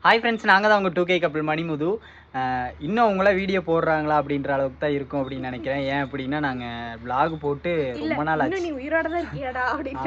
Hi friends, நாங்கள் தான் உங்கள் 2K கப்பிள் மணிமுது. இன்னும் அவங்கள வீடியோ போடுறாங்களா அப்படின்ற அளவுக்கு தான் இருக்கும் அப்படின்னு நினைக்கிறேன். ஏன் அப்படின்னா நாங்கள் விலாக் போட்டு ரொம்ப நாள் ஆச்சு.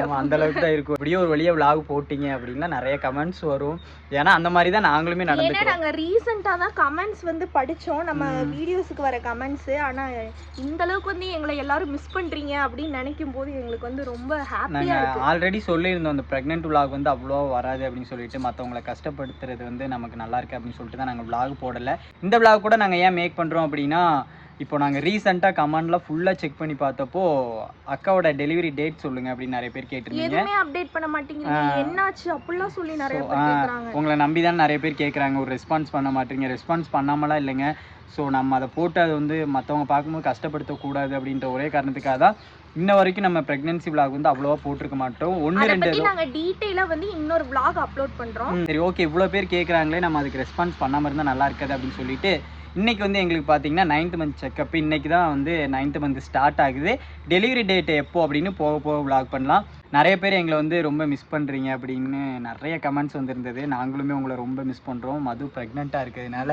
ஆமாம், அந்த அளவுக்கு தான் இருக்கும். இப்படியே ஒரு வழியாக விலாக் போட்டிங்க அப்படின்னா நிறைய கமெண்ட்ஸ் வரும். ஏன்னா அந்த மாதிரி தான் நாங்களுமே நடந்துக்கிறோம். நாங்கள் ரீசெண்டாக தான் கமெண்ட்ஸ் வந்து படித்தோம், நம்ம வீடியோஸுக்கு வர கமெண்ட்ஸு. ஆனால் இந்த அளவுக்கு வந்து எங்களை எல்லாரும் மிஸ் பண்ணுறீங்க அப்படின்னு நினைக்கும் போது எங்களுக்கு வந்து ரொம்ப ஹாப்பியாக இருக்குது. ஆல்ரெடி சொல்லியிருந்தோம் அந்த ப்ரெக்னென்ட் விலாக் வந்து அவ்வளோ வராது அப்படின்னு சொல்லிட்டு, மற்றவங்களை கஷ்டப்படுத்துறது வந்து நமக்கு நல்லா இருக்குது அப்படின்னு சொல்லிட்டு தான் நாங்கள் விலாக் போடலை. இந்த விலாக் கூட நாங்கள் ஏன் மேக் பண்ணுறோம் அப்படின்னா, இப்போ நாங்கள் ரீசெண்டாக கமெண்ட்லாம் ஃபுல்லாக செக் பண்ணி பார்த்தப்போ அக்காவோட டெலிவரி டேட் சொல்லுங்கள் அப்படின்னு நிறைய பேர் கேட்டிருந்தீங்க. எதுவுமே அப்டேட் பண்ண மாட்டீங்க, என்னாச்சு அப்படிலாம் சொல்லி நிறைய பேர் கேட்குறாங்க. உங்களை நம்பி தான் நிறைய பேர் கேட்குறாங்க, ஒரு ரெஸ்பான்ஸ் பண்ண மாட்டீங்க. ரெஸ்பான்ஸ் பண்ணாமலாம் இல்லைங்க. ஸோ நம்ம அதை போட்டு அது வந்து மற்றவங்க பார்க்கும்போது கஷ்டப்படுத்தக்கூடாது அப்படின்ற ஒரே காரணத்துக்காக தான் இன்ன வரைக்கும் நம்ம ப்ரெக்னன்சி விலாக் வந்து அவ்வளோவா போட்டிருக்க மாட்டோம். ஒன்று ரெண்டு நாங்கள் டீட்டெயிலாக வந்து இன்னொரு விலாக் அப்லோட் பண்ணுறோம். சரி, ஓகே, இவ்வளோ பேர் கேட்குறாங்களே, நம்ம அதுக்கு ரெஸ்பான்ஸ் பண்ணாமல் இருந்தால் நல்லா இருக்காது அப்படின்னு சொல்லிட்டு இன்றைக்கி வந்து எங்களுக்கு பார்த்தீங்கன்னா 9th மந்த் செக்கப். இன்றைக்கி தான் வந்து 9th மந்த் ஸ்டார்ட் ஆகுது. டெலிவரி டேட்டு எப்போ அப்படின்னு போக போக விலாக் பண்ணலாம். நிறைய பேர் எங்களை வந்து ரொம்ப மிஸ் பண்ணுறீங்க அப்படின்னு நிறைய கமெண்ட்ஸ் வந்துருந்தது. நாங்களுமே உங்களை ரொம்ப மிஸ் பண்ணுறோம். மது ப்ரெக்னெண்ட்டாக இருக்கிறதுனால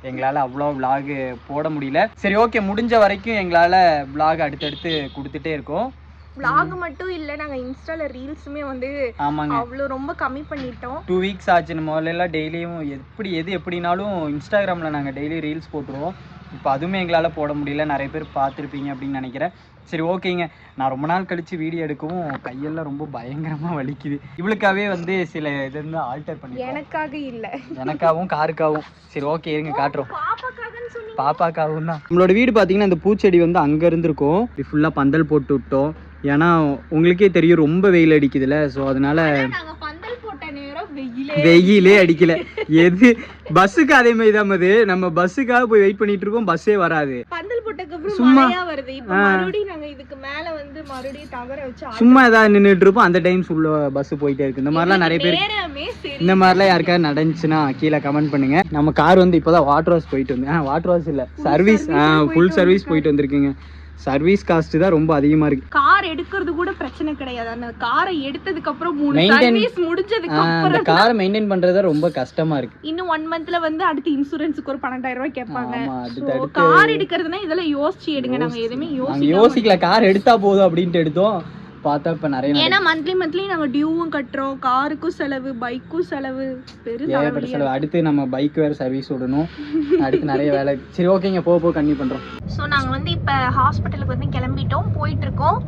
எங்களால் அவ்வளோ விலாகு போட முடியல. சரி, ஓகே, முடிஞ்ச வரைக்கும் எங்களால் விலாக் அடுத்தடுத்து கொடுத்துட்டே இருக்கோம். vlog மட்டும் இல்ல, நாங்க இன்ஸ்டால ரீல்ஸுமே வந்து அவ்வளோ ரொம்ப கம்மி பண்ணிட்டோம். 2 வீக்ஸ் ஆச்சு. முதல்ல டெய்லியும் எது எப்படினாலும் இன்ஸ்டாகிராமில் நாங்கள் டெய்லி ரீல்ஸ் போட்டுருவோம். இப்போ அதுவுமே எங்களால் போட முடியல. நிறைய பேர் பார்த்துருப்பீங்க அப்படின்னு நினைக்கிறேன். சரி, ஓகேங்க. நான் ரொம்ப நாள் கழித்து வீடியோ எடுக்கவும் கையெல்லாம் ரொம்ப பயங்கரமாக வலிக்குது. இவளுக்காகவே வந்து சில இது வந்து ஆல்டர் பண்ணி, எனக்காக இல்லை, எனக்காகவும் காருக்காகவும். சரி, ஓகே, இருங்க காட்டுறோம். பாப்பாக்காகவும் தான். நம்மளோட வீடு பார்த்தீங்கன்னா இந்த பூச்செடி வந்து அங்கே இருந்திருக்கும். இது ஃபுல்லாக பந்தல் போட்டு விட்டோம். ஏன்னா உங்களுக்கே தெரியும் ரொம்ப வெயில் அடிக்குதுல்ல. ஸோ அதனால வெயிலே அடிக்கல. எது பஸ்ஸுக்கு அதே மாதிரி தான். அது நம்ம பஸ்ஸுக்காக போய் வெயிட் பண்ணிட்டு இருக்கோம், பஸ்ஸே வராது. சும்மா சும்மா ஏதாவது நின்றுட்டு இருப்போம். அந்த டைம் ஃபுல்லா பஸ் போயிட்டே இருக்கு. இந்த மாதிரிலாம் நிறைய பேர், இந்த மாதிரிலாம் யாருக்காவது நடந்துச்சுன்னா கீழே கமெண்ட் பண்ணுங்க. நம்ம கார் வந்து இப்போதான் வாட்டர் வாஷ் போயிட்டு வந்து, வாட்டர் வாஷ் இல்லை, சர்வீஸ், ஃபுல் சர்வீஸ் போயிட்டு வந்திருக்குங்க. சர்வீஸ் காஸ்ட் தான் ரொம்ப அதிகமா இருக்கு. கார் எடுக்கிறது கூட பிரச்சனை கிடையாது. அந்த காரை எடுத்ததுக்கு அப்புறம் 3 சர்வீஸ் முடிஞ்சதுக்கு அப்புறம் அந்த காரை மெயின்டைன் பண்றது ரொம்ப கஷ்டமா இருக்கு. இன்னும் 1 மந்த்ல வந்து அடுத்து இன்சூரன்ஸ்க்கு ஒரு 12,000 ரூபாய் கேட்பாங்க. கார் எடுக்கிறதுனா இதெல்லாம் யோசிச்சு எடுங்க. நாங்க எதுவுமே யோசிக்கல, கார் எடுத்தா போதும் அப்படின்ட்டு எடுத்தோம். பார்த்தா இப்ப நிறைய, ஏன்னா மந்த்லி நாங்க டியூவும் கட்டுறோம், காருக்கும் செலவு, பைக்கும் செலவு, பெரிய செலவு. அடுத்து நம்ம பைக் வேற சர்வீஸ் விடணும். அடுத்து நிறைய வேலை. சரி, ஓகேங்க, போக கண்டினியூ பண்றோம். ஸோ நாங்க வந்து இப்ப ஹாஸ்பிட்டலுக்கு வந்து கிளம்பிட்டோம், போயிட்டு இருக்கோம்.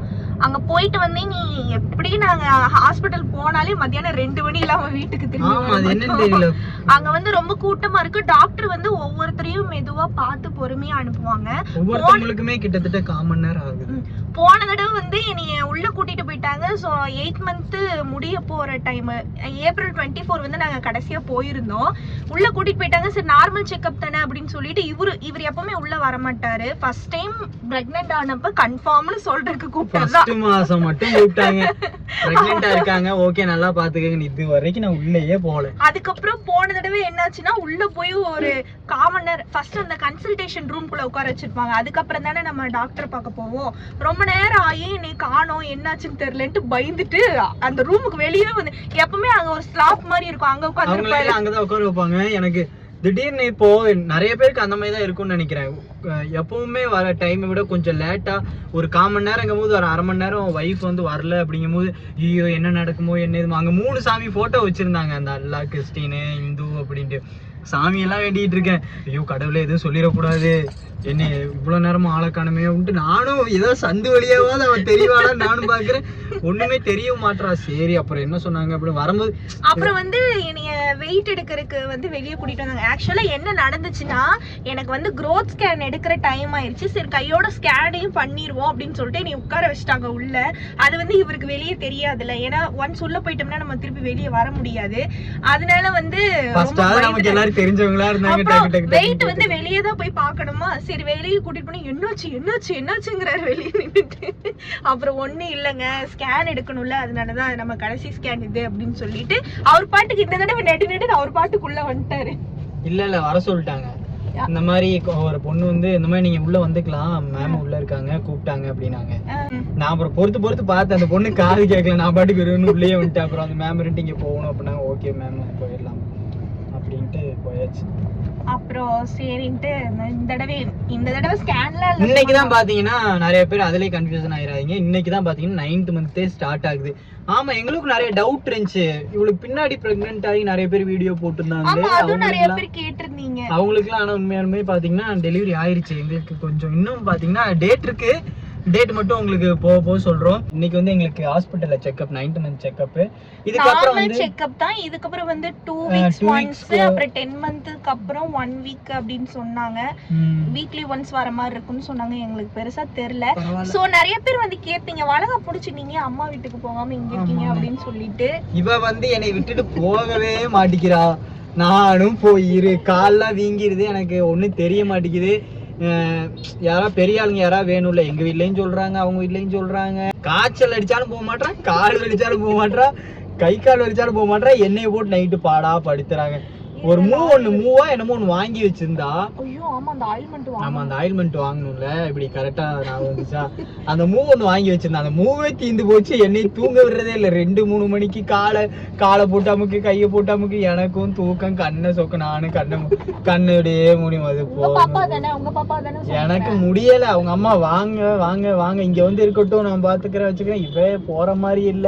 அங்க போயிட்டு வந்து நீ எப்படி நாங்க ஹாஸ்பிட்டல் போனாலே மத்தியானம் 2 மணி இல்லாம வீட்டுக்கு திரும்பி. அங்க வந்து ரொம்ப கூட்டமா இருக்கு. டாக்டர் வந்து ஒவ்வொருத்தரையும் மெதுவா பார்த்து பொறுமையா அனுப்புவாங்க. ஒவ்வொருத்தங்களுக்குமே கிட்டத்தட்ட 1/4 மணி நேரம் ஆகுது. போன தடவை வந்து என்னைய உள்ள கூட்டிட்டு போயிட்டாங்க. ஸோ 8th மந்த் முடிய போற டைம் April 24 வந்து நாங்க கடைசியா போயிருந்தோம். உள்ள கூட்டிட்டு போயிட்டாங்க. சரி, நார்மல் செக்அப் தானே அப்படின்னு சொல்லிட்டு இவர் எப்பவுமே உள்ள வரமாட்டாரு. ஃபர்ஸ்ட் டைம் பிரெக்னென்ட் ஆனப்ப கன்ஃபார்ம்னு சொல்றதுக்கு கூப்பிட்டாங்க. 1 மாசம் மட்டும் கூப்பிட்டாங்க. பிரெக்னென்ட்டா இருக்காங்க, ஓகே, நல்லா பாத்துக்கங்க. இது வரைக்கும் நான் உள்ளேயே போகல. அதுக்கப்புறம் போன தடவை என்னாச்சுன்னா உள்ள போய் ஒரு 1/4 மணி நேரம் ஃபர்ஸ்ட் அந்த கன்சல்டேஷன் ரூம்குள்ள உட்கார வச்சிருப்பாங்க. அதுக்கப்புறம் தானே நம்ம டாக்டர் பார்க்க போவோம். ரொம்ப நேரம் ஆகி நீ காணோம், என்னாச்சுன்னு தெரியலன்ட்டு பயந்துட்டு அந்த ரூமுக்கு வெளியே வந்து, எப்பவுமே அங்க ஒரு ஸ்லாப் மாதிரி இருக்கும், அங்க உட்காந்து அங்கதான் உட்கார வைப்பாங்க. எனக்கு திடீர்னு இப்போ நிறைய பேருக்கு அந்த மாதிரி தான் இருக்கும்னு நினைக்கிறேன். எப்பவுமே வர டைமை விட கொஞ்சம் லேட்டா ஒரு 1/4 மணி நேரங்கும் போது ஒரு 1/2 மணி நேரம் ஒய்ஃப் வந்து வரல அப்படிங்கும் போது, ஐயோ என்ன நடக்குமோ என்ன இதுமோ. அங்க 3 சாமி போட்டோ வச்சிருந்தாங்க, அந்த அல்லா, கிறிஸ்டினு, இந்து அப்படின்ட்டு. சாமியெல்லாம் வேண்டிட்டு இருக்கேன், ஐயோ கடவுளே எதுவும் சொல்லிடக்கூடாது, என்ன இவ்வளவு நேரமா ஆளை காணுமே. நானும் ஏதோ சந்து வழியாவது அவன் தெரியவாடா நானும் பாக்குறேன், ஒண்ணுமே தெரிய மாட்டா. சரி, அப்புறம் என்ன சொன்னாங்க அப்படின்னு வரும்போது, அப்புறம் வந்து என்னைய வெயிட் எடுக்கிறதுக்கு வந்து வெளியே கூட்டிட்டு வந்தாங்க. ஆக்சுவலா என்ன நடந்துச்சுன்னா, எனக்கு வந்து growth ஸ்கேன் எடுக்கிற டைம் ஆயிடுச்சு. சரி, கையோட ஸ்கேனையும் பண்ணிடுவோம் அப்படின்னு சொல்லிட்டு நீ உட்கார வச்சுட்டாங்க உள்ள. அது வந்து இவருக்கு வெளியே தெரியாதுல்ல, ஏன்னா ஒன்ஸ் உள்ள போயிட்டோம்னா நம்ம திருப்பி வெளியே வர முடியாது. அதனால வந்து தெரிஞ்சவங்களா இருந்தாங்க. வெயிட் வந்து வெளியே தான் போய் பார்க்கணுமா. சரி, வெளியே கூட்டிட்டு போனா என்னாச்சுங்கிறாரு வெளியே நின்றுட்டு. அப்புறம் ஒண்ணு இல்லைங்க, ஸ்கேன் எடுக்கணும்ல, அதனாலதான் நம்ம கடைசி ஸ்கேன் இது அப்படின்னு சொல்லிட்டு அவர் பாட்டுக்கு இந்த தடவை நெட்டு அவர் பாட்டுக்குள்ள வந்துட்டாரு. இல்ல வர சொல்லிட்டாங்க. இந்த மாதிரி ஒரு பொண்ணு வந்து இந்த மாதிரி நீங்க உள்ள வந்துக்கலாம், மேம் உள்ள இருக்காங்க கூப்பிட்டாங்க அப்படின்னாங்க. நான் அப்புறம் பொறுத்து பார்த்தேன், அந்த பொண்ணு காது கேட்கல, நான் பாட்டுக்கு உள்ளே வந்துட்டேன். அப்புறம் அந்த மேம் இங்க போகணும் அப்படின்னா, ஓகே மேம் போயிடலாம் அப்படின்ட்டு போயாச்சு. அப்புறம் சரின்ட்டு இந்த தடவை ஸ்கேன்ல இன்னைக்கு தான் பாத்தீங்கன்னா நிறைய பேர் அதுலயே கன்ஃபியூஷன் ஆயிராதீங்க. இன்னைக்கு தான் பாத்தீங்கன்னா 9th மந்த்தே ஸ்டார்ட் ஆகுது. ஆமா, எங்களுக்கு நிறைய டவுட் இருந்துச்சு. இவளுக்கு பின்னாடி பிரெக்னென்ட் ஆகி நிறைய பேர் வீடியோ போட்டுருந்தாங்க, நிறைய பேர் கேட்டிருந்தீங்க அவங்களுக்குலாம். ஆனா உண்மையாலுமே பாத்தீங்கன்னா டெலிவரி ஆயிருச்சு. எங்களுக்கு கொஞ்சம் இன்னும் பாத்தீங்கன்னா டேட் இருக்கு, டேட் மட்டும் உங்களுக்கு போக சொல்றோம். இன்னைக்கு வந்து எங்களுக்கு ஹாஸ்பிடல்ல செக்அப், 9th மந்த் செக்அப். இதுக்கப்புறம் வந்து செக்அப் தான். இதுக்கப்புறம் வந்து 2 வீக்ஸ் ஒன்ஸ், அப்புறம் 10 மந்த்க்கு அப்புறம் 1 வீக் அப்படின்னு சொன்னாங்க. வீக்லி ஒன்ஸ் வர மாதிரி இருக்குன்னு சொன்னாங்க. எங்களுக்கு பெருசா தெரியல. சோ நிறைய பேர் வந்து கேப்பீங்க, வளகா புடிச்சிட்டீங்க அம்மா வீட்டுக்கு போகாம இங்க இருக்கீங்க அப்படின்னு சொல்லிட்டு. இவ வந்து என்னை விட்டுட்டு போகவே மாட்டேங்கிறா. நானும் போயிரு, கால்லாம் வீங்கிருது, எனக்கு ஒண்ணும் தெரிய மாட்டேங்குது. யாரா பெரிய ஆளுங்க யாரா வேணும்ல, எங்க வீட்லயும் சொல்றாங்க, அவங்க வீட்லயும் சொல்றாங்க. காய்ச்சல் அடிச்சாலும் போக மாட்டான், கால் வலிச்சாலும் போக மாட்டா, கை கால் வலிச்சாலும் போக மாட்டா. எண்ணெயை போட்டு நைட்டு பாடா படுத்துறாங்க. ஒரு மூவா என்னமோ ஒண்ணு வாங்கி வச்சிருந்தா. ஆமா, அந்த ஆயில்மெண்ட் வாங்கணும்ல, இப்படி கரெக்டா நான் வந்துச்சா. அந்த மூவ் ஒண்ணு வாங்கி வச்சிருந்தா, அந்த மூவே தீந்து போச்சு. என்னையும் தூங்க விடுறதே இல்ல. 2-3 மணிக்கு காலை போட்டாமுக்கு, கையை போட்டாமுக்கு. எனக்கும் தூக்கம், கண்ணை சொக்க, நானும் கண்ணுடைய முடியும். அது எனக்கு முடியல. அவங்க அம்மா வாங்க வாங்க வாங்க, இங்க வந்து இருக்கட்டும், நான் பாத்துக்கிறேன் வச்சுக்கிறேன். இவ போற மாதிரி இல்ல.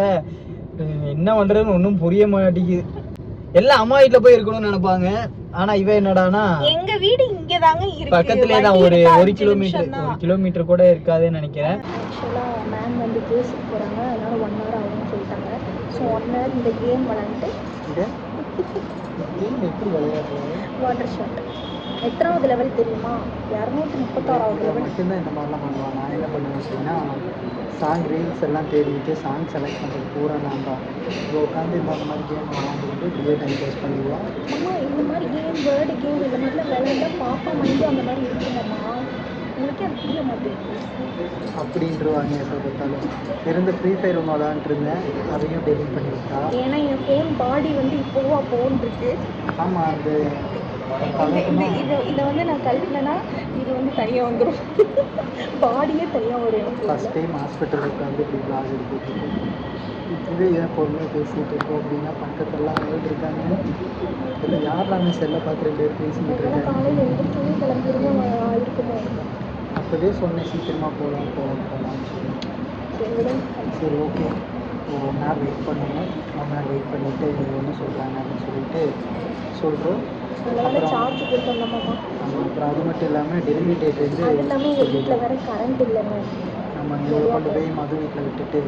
என்ன பண்றதுன்னு ஒன்னும் புரிய மாட்டேங்குது. எல்லாம் அம்மா வீட்டுல போய் இருக்கணும்னு நினைப்பாங்க. ஆனா இவ என்னடானா, எங்க வீடு இங்கதாங்க இருக்கு, பக்கத்துலயே தான். ஒரு கிலோமீட்டர் கூட இருக்காதுன்னு நினைக்கிறேன். ஆக்சுவலா மேம் வந்து கேஸுக்கு போறாங்க, அதனால 1 hour ஆகும்னு சொல்லிட்டாங்க. ஸோ 1 hour இந்த கேம் விளையாண்டு எப்படி விளையாடுறது? வாட்டர் ஷாட் எத்தனாவது லெவல் தெரியுமா? 236வது லெவல். மட்டும்தான் இந்த மாதிரிலாம் பண்ணுவாங்க. நான் என்ன பண்ணுவேன் அப்படின்னா, சாங் ரீல்ஸ் எல்லாம் தேடிட்டு சாங் செலக்ட் பண்ணுறது பூரா நான் தான். இப்போ உட்காந்து இந்த மாதிரி கேம் விளாண்டுட்டு இப்படியே டைம் பாஸ் பண்ணிடுவோம். அம்மா இந்த மாதிரி கேம், வேர்டு கேம் இந்த மாதிரிலாம் விளையாண்டா பாப்பா மைண்டு அந்த மாதிரி இருக்குங்கம்மா, உங்களுக்கே அது புரிய மாட்டேங்குது அப்படின்றவாங்க. எப்போ பார்த்தாலும் இருந்த ஃப்ரீ ஃபயர் ஒன்று விளாண்டுட்டு இருந்தேன், அதையும் டெலிட் பண்ணி விட்டா. ஏன்னா என் ஃபோன் பாடி வந்து இப்போவா ஃபோன் இருக்கு. ஆமாம், அந்த இதை வந்து நான் கழட்டினேன்னா இது வந்து தனியாக வந்துடும், பாடியே தனியாக வரும். ஃபஸ்ட் டைம் ஹாஸ்பிட்டலுக்கு உட்காந்து இப்படி பிளாக் எடுத்துட்டு இதுவே ஏன் பொறுமையாக பேசிகிட்டு இருக்கோம் அப்படின்னா, பக்கத்தெல்லாம் இருக்காங்க. இல்லை யாரெல்லாம் செல்லை பார்த்து 2 பேர் பேசிக்கிட்டு இருக்காங்க. காலையில் எந்திரிச்சோன்னே கிளம்பிடுவோம் இருக்குமோ. அப்போவே சொன்னேன் சீக்கிரமாக போகலாம்னு சொல்லி. சரி ஓகே, 1 hour வெயிட் பண்ணுவோம். 1 hour வெயிட் பண்ணிவிட்டு என்ன சொல்கிறாங்க அப்படின்னு சொல்லிட்டு சொல்கிறோம். சார்ஜ் கொடுத்தோம்மா. ஆமாம், அப்புறம் அது மட்டும் இல்லாமல் டெலிவரி டேட் வந்து எல்லாமே எங்கள் வீட்டில் வேறு கரண்ட் இல்லைங்க. நம்ம இங்கே கொண்டு போய் மது வீட்டில் விட்டுட்டு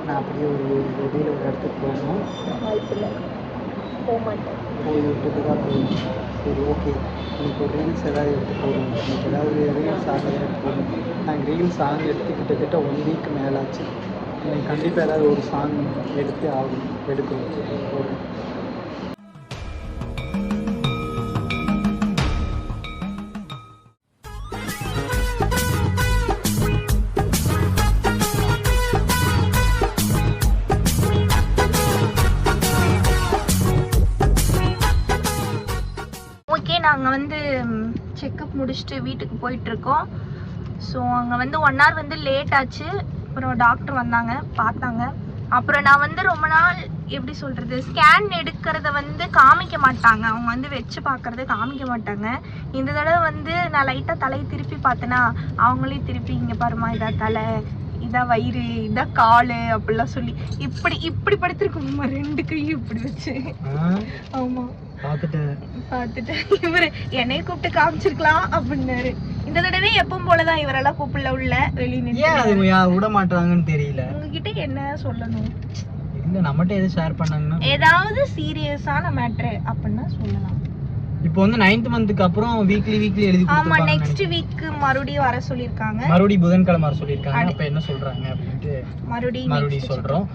நான் அப்படியே ஒரு வெளியில் ஒரு இடத்துக்கு போகணும். வாய்ப்பு இல்லை, போக மாட்டேன். போய் விட்டுட்டு தான் போகணும். சரி ஓகே, இன்னைக்கு ஒரு ரீல்ஸ் ஏதாவது எடுத்து போகணும். இன்னைக்கு ஏதாவது ரீல்ஸ் சாங் எடுத்து போகணும். நாங்கள் ரீல்ஸ் சாங் எடுத்து கிட்டத்தட்ட 1 வீக் மேலாச்சு. இன்னைக்கு கண்டிப்பாக ஏதாவது ஒரு சாங் எடுத்து எடுக்கணும். நாங்கள் வந்து செக்கப் முடிச்சுட்டு வீட்டுக்கு போயிட்டுருக்கோம். ஸோ அங்கே வந்து 1 hour வந்து லேட் ஆச்சு. அப்புறம் டாக்டர் வந்தாங்க, பார்த்தாங்க. அப்புறம் நான் வந்து ரொம்ப நாள் எப்படி சொல்கிறது, ஸ்கேன் எடுக்கிறத வந்து காமிக்க மாட்டாங்க, அவங்க வந்து வச்சு பார்க்குறத காமிக்க மாட்டாங்க. இந்த தடவை வந்து நான் லைட்டாக தலையை திருப்பி பார்த்தேன்னா, அவங்களே திருப்பி இங்கே பாருமா, இதான் தலை, இதான் வயிறு, இதான் கால் அப்படிலாம் சொல்லி இப்படி படுத்திருக்கோம்மா, 2 கையும் இப்படி வச்சு. ஆமாம், பார்த்துட்டு இவரு என்னைய கூப்பிட்டு காமிச்சிருக்கலாம் அப்படின்னாரு. இந்த தடவை எப்பவும் போலதான் இவரெல்லாம் கூப்பிடல, உள்ள வெளியே விட மாட்டாங்கன்னு தெரியல. உங்ககிட்ட என்ன சொல்லணும், இல்ல நம்மகிட்ட எது ஷேர் பண்ணாங்கன்னா ஏதாவது சீரியஸான மேட்டர் அப்படின்னா சொல்லலாம். இப்போ வந்து 9th மந்த்துக்கு அப்புறம் வீக்லி எழுதி ஆமா, நெக்ஸ்ட் வீக் மறுபடியும் வர சொல்லிருக்காங்க. மறுபடியும் புதன்கிழமை வர சொல்லிருக்காங்க. அப்ப என்ன சொல்றாங்க அப்படின்ட்டு மறுபடியும் சொல்றோம்.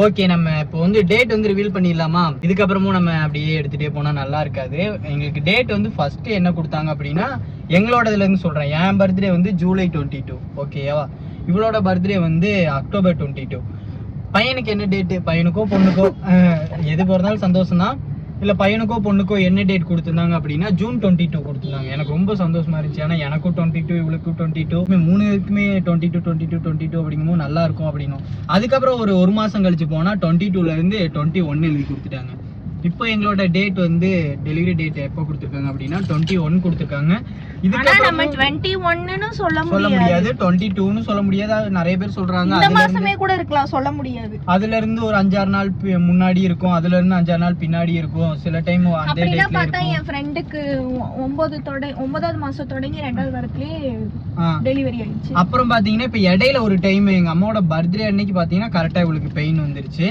ஓகே, நம்ம இப்போ வந்து டேட் வந்து ரிவீல் பண்ணிடலாமா? இதுக்கப்புறமும் நம்ம அப்படியே எடுத்துகிட்டே போனால் நல்லா இருக்காது. எங்களுக்கு டேட் வந்து ஃபஸ்ட்டு என்ன கொடுத்தாங்க அப்படின்னா, எங்களோடதுலேருந்து சொல்கிறேன், என் பர்த்டே வந்து ஜூலை 22, ஓகேவா? இவளோட பர்த்டே வந்து அக்டோபர் 22. பையனுக்கு என்ன டேட்டு, பையனுக்கோ பொண்ணுக்கோ எது பிறந்தாலும் சந்தோஷம் தான். இல்லை பையனுக்கோ பொண்ணுக்கோ என்ன டேட் கொடுத்துருந்தாங்க அப்படின்னா ஜூன் 22 கொடுத்துருந்தாங்க. எனக்கு ரொம்ப சந்தோஷமா இருந்துச்சு. ஏன்னா எனக்கும் 22, இவளுக்கும் 22, 3 பேருக்குமே 22 அப்படிங்கும்போது நல்லா இருக்கும் அப்படின்னும். அதுக்கப்புறம் ஒரு மாதம் கழிச்சு போனால் 22லேருந்து 21 எழுதி கொடுத்துட்டாங்க. இப்போ எங்களோட டேட் வந்து டெலிவரி டேட் எப்போ கொடுத்துருக்காங்க அப்படின்னா 21 கொடுத்துருக்காங்க. ஆனா நம்ம 21ன்னு சொல்ல சொல்ல முடியாது, 22ன்னு சொல்ல முடியாது. அது நிறைய பேர் சொல்றாங்க இந்த மாசமே கூட இருக்கலாம், சொல்ல முடியாது. அதுல இருந்து ஒரு 5-6 நாள் முன்னாடி இருக்கும், அதுல இருந்து 5-6 நாள் பின்னாடி இருக்கும். சில டைம் அந்த டேட்ல பார்த்தா என் ஃப்ரெண்டுக்கு 9வது மாசம் தொடங்கி 2வது வாரத்திலேயே டெலிவரி ஆயிடுச்சு. அப்புறம் பாத்தீங்கன்னா இப்ப இடையில ஒரு டைம் எங்க அம்மாவோட பர்த்டே அன்னைக்கு பாத்தீங்கன்னா கரெக்டா இவளுக்கு பெயின் வந்துருச்சு.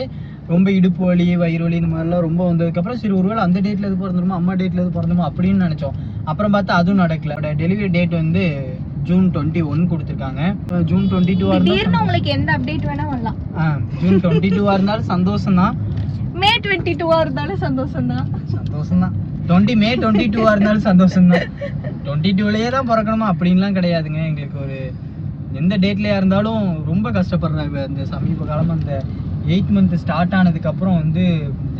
ரொம்ப இடுப்பு வலி, வயிறு வலி இந்த மாதிரிலாம் ரொம்ப வந்ததுக்கப்புறம் சரி ஒருவேளை அந்த டேட்ல எது பிறந்துருமோ, அம்மா டேட்ல எது பிறந்துமோ அப்படின்னு நினைச்சோம். அப்புறம் பார்த்தா அதுவும் நடக்கல. டெலிவரி டேட் வந்து ஜூன் 21 கொடுத்துருக்காங்க. ஜூன் 22 இருந்தாலும் உங்களுக்கு எந்த அப்டேட் வேணா வரலாம். ஜூன் 22 இருந்தாலும் சந்தோஷம் தான், மே 22 இருந்தாலும் சந்தோஷம் தான். சந்தோஷம் தான். மே 22 இருந்தாலும் சந்தோஷம் தான். 22லயே தான் பிறக்கணுமா அப்படின்லாம் கிடையாதுங்க. எங்களுக்கு ஒரு எந்த டேட்லயா இருந்தாலும் ரொம்ப கஷ்டப்படுறாங்க. அந்த சமீப காலம் அந்த 8th month ஸ்டார்ட் ஆனதுக்கு அப்புறம் வந்து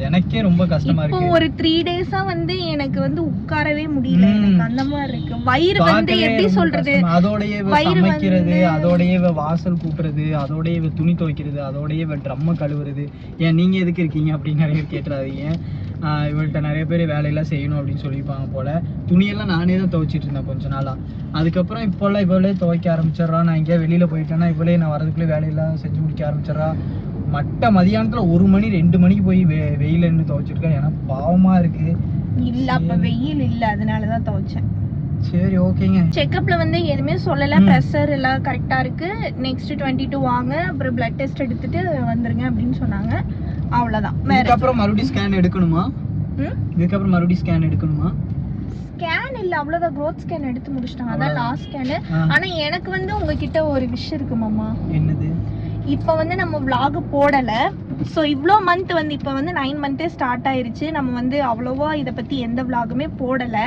எனக்கே ரொம்ப கஷ்டமா இருக்கு. இப்போ ஒரு 3 டேஸா வந்து எனக்கு வந்து உட்காரவே முடியல. எனக்கு அந்த மாதிரி இருக்கு. வயிறு வந்து எப்படி சொல்றது, அதோடயே சமைக்கிறது, அதோடயே வாசல் கூட்டுறது, அதோடயே துணி துவைக்கிறது, அதோடயே ட்ரம் கழுவுறது. ஏன் நீங்க எதுக்கு இருக்கீங்க அப்படின்னு நிறைய பேர் கேட்டுறாதீங்க. இவள்கிட்ட நிறைய பேர் வேலையெல்லாம் செய்யணும் அப்படின்னு சொல்லியிருப்பாங்க போல. துணியெல்லாம் நானே தான் துவைச்சிட்டு இருந்தேன் கொஞ்ச நாளா. அதுக்கப்புறம் இவளே துவைக்க ஆரம்பிச்சிடறா. நான் எங்கேயா வெளியில போயிட்டேன்னா இவளே நான் வரதுக்குள்ளே வேலையெல்லாம் செஞ்சு முடிக்க ஆரம்பிச்சிடறா. மதியானத்துல 1 மணி 2 மணிக்கு போய் வெயில நின்று துவைச்சிருக்கேன். ஏன்னா பாவமா இருக்கு. இல்ல அப்ப வெயில் இல்ல, அதனாலதான் துவைச்சேன். சரி ஓகேங்க. செக்கப்ல வந்து எதுவுமே சொல்லல, பிரஷர் எல்லாம் கரெக்டா இருக்கு. நெக்ஸ்ட் 22 வாங்க, அப்புறம் பிளட் டெஸ்ட் எடுத்துட்டு வந்துருங்க அப்படின்னு சொன்னாங்க. அவ்வளவுதான். இதுக்கப்புறம் மறுபடியும் ஸ்கேன் எடுக்கணுமா? ஸ்கேன் இல்ல, அவ்வளவுதான். growth ஸ்கேன் எடுத்து முடிச்சிட்டாங்க. அதான் லாஸ்ட் ஸ்கேன். ஆனா எனக்கு வந்து உங்ககிட்ட ஒரு விஷயம் இருக்கு மாமா. என்னது? இப்போ வந்து நம்ம vlog போடல. ஸோ இவ்வளோ மந்த் வந்து இப்போ வந்து 9 மந்த்தே ஸ்டார்ட் ஆயிருச்சு. நம்ம வந்து அவ்வளோவா இதை பற்றி எந்த விளாகுமே போடலை.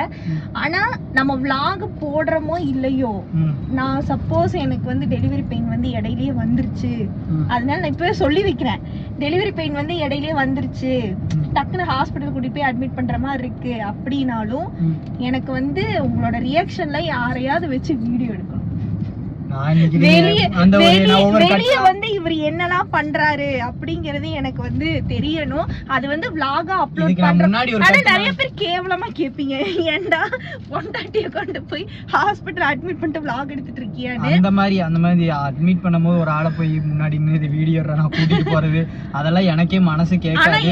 ஆனால் நம்ம விளாக் போடுறோமோ இல்லையோ, நான் சப்போஸ் எனக்கு வந்து டெலிவரி பெயின் வந்து இடையிலேயே வந்துருச்சு, அதனால நான் இப்போவே சொல்லி வைக்கிறேன். டெலிவரி பெயின் வந்து இடையிலேயே வந்துருச்சு, டக்குன்னு ஹாஸ்பிட்டல் கூட்டிட்டு போய் அட்மிட் பண்ணுற மாதிரி இருக்கு அப்படின்னாலும் எனக்கு வந்து உங்களோட ரியாக்ஷன்ல யாரையாவது வச்சு வீடியோ எடுக்கணும். வெளிய வந்து இவர் என்னெல்லாம் பண்றாரு அப்படிங்கறது எனக்கு வந்து தெரியணும். அது வந்து vlog அப்லோட் பண்றோம். ஆனா நிறைய பேர் கேவலமா கேப்பீங்க, ஏன்டா பொண்டாட்டிய கொண்டு போய் ஹாஸ்பிடல் அட்மிட் பண்ணிட்டு vlog எடுத்துட்டு இருக்கியான்னு. அந்த மாதிரி அட்மிட் பண்ணும்போது ஒரு ஆளை போய் முன்னாடி நின்னு வீடியோ நான் கூட்டிட்டு போறது அதெல்லாம் எனக்கே மனசு கேட்காது.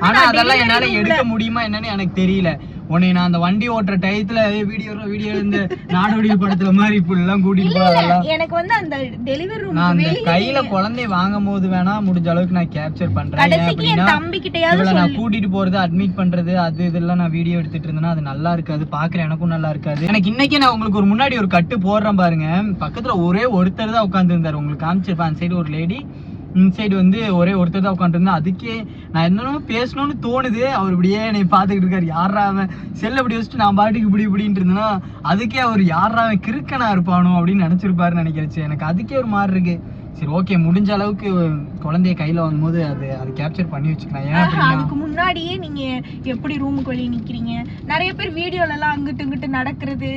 ஆனா அதெல்லாம் என்னால எடுக்க முடியுமா என்னன்னு எனக்கு தெரியல. உன்னை நான் அந்த வண்டி ஓட்டுற டயத்துல வீடியோ இந்த நாடோடிய படத்துல மாதிரி இப்படிலாம் கூட்டிட்டு போறதெல்லாம் எனக்கு வந்து அந்த டெலிவரி ரூம் நான் அந்த கையில குழந்தை வாங்கும் போது வேணா முடிஞ்ச அளவுக்கு நான் கேப்சர் பண்றேன். நான் கூட்டிட்டு போறது, அட்மிட் பண்றது, அது இதெல்லாம் நான் வீடியோ எடுத்துட்டு இருந்தேன்னா அது நல்லா இருக்காது, பாக்குற எனக்கும் நல்லா இருக்காது. எனக்கு இன்னைக்கு நான் உங்களுக்கு ஒரு முன்னாடி ஒரு கட்டு போடுறேன் பாருங்க. பக்கத்துல ஒரே ஒருத்தர் தான் உட்கார்ந்து இருந்தாரு. உங்களுக்கு காமிச்சிருப்பேன். அந்த சைடு ஒரு லேடி, இந்த சைடு வந்து ஒரே ஒருத்தர் தான் உட்காந்துருந்தா. அதுக்கே நான் என்னன்னு பேசணும்னு தோணுது. அவர் இப்படியே என்னை பார்த்துக்கிட்டு இருக்காரு. யாரா அவன் செல்ல இப்படி வச்சுட்டு நான் பாட்டுக்கு இப்படின்ட்டு இருந்தேன்னா அதுக்கே அவர் யாரா அவன் கிறுக்கனா இருப்பானோ அப்படின்னு நினைச்சிருப்பாருன்னு நினைக்கிறேன். எனக்கு அதுக்கே ஒரு மாதிரி இருக்கு. சரி ஓகே, முடிஞ்ச அளவுக்கு குழந்தைய கையில வாங்கும்போது அது கேப்சர் பண்ணி வச்சுக்கலாம். ஏன் அதுக்கு முன்னாடியே நீங்க எப்படி ரூமுக்கு வெளியே நிக்கிறீங்க? நிறைய பேர் வீடியோல எல்லாம் அங்கிட்டு இங்கிட்டு நடக்கிறது.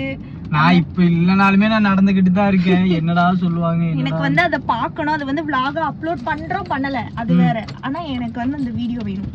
நான் இப்ப இல்லனாலுமே நான் நடந்துகிட்டு தான் இருக்கேன். என்னடா சொல்லுவாங்க. எனக்கு வந்து அதை பார்க்கணும். அது வந்து vlog அப்லோட் பண்றோம் பண்ணல அது வேற. ஆனா எனக்கு வந்து அந்த வீடியோ வேணும்.